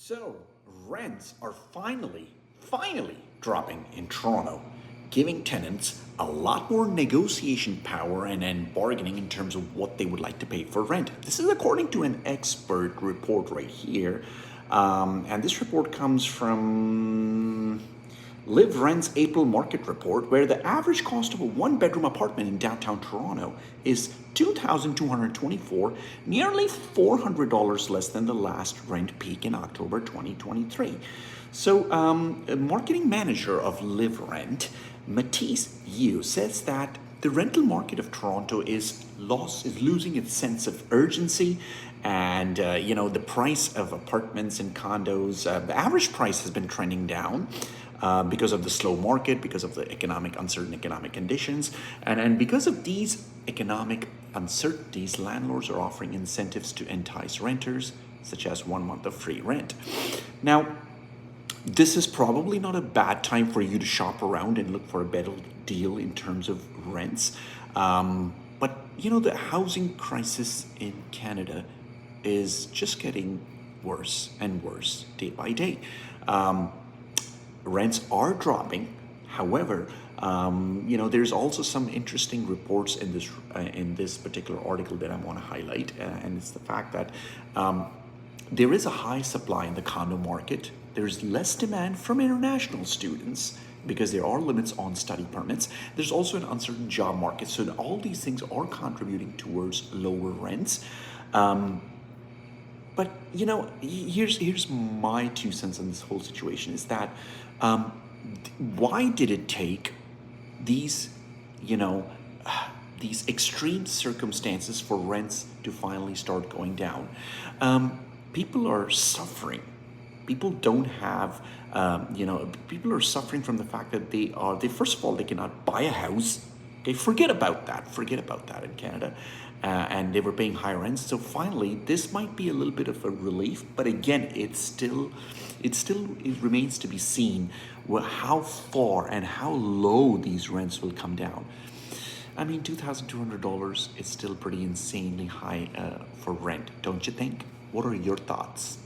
So, rents are finally dropping in Toronto, giving tenants a lot more negotiation power and bargaining in terms of what they would like to pay for rent. This is according to an expert report right here. And this report comes from Live Rent's April market report, where the average cost of a one-bedroom apartment in downtown Toronto is $2,224, nearly $400 less than the last rent peak in October 2023. So, a marketing manager of Live Rent, Matisse Yu, says that the rental market of Toronto is losing its sense of urgency, and the price of apartments and condos, the average price has been trending down. Because of the slow market, because of the uncertain economic conditions, and because of these economic uncertainties, landlords are offering incentives to entice renters, such as 1 month of free rent. Now, this is probably not a bad time for you to shop around and look for a better deal in terms of rents. But the housing crisis in Canada is just getting worse and worse day by day. Rents are dropping. However, there's also some interesting reports in this particular article that I want to highlight, and it's the fact that there is a high supply in the condo market. There's less demand from international students because there are limits on study permits. There's also an uncertain job market, so all these things are contributing towards lower rents. But here's my 2 cents on this whole situation: is that why did it take these these extreme circumstances for rents to finally start going down? People are suffering. People don't have people are suffering from the fact that they first of all, they cannot buy a house. Okay, forget about that in Canada. And they were paying high rents. So finally, this might be a little bit of a relief, but again, it remains to be seen how far and how low these rents will come down. I mean, $2,200 is still pretty insanely high for rent, don't you think? What are your thoughts?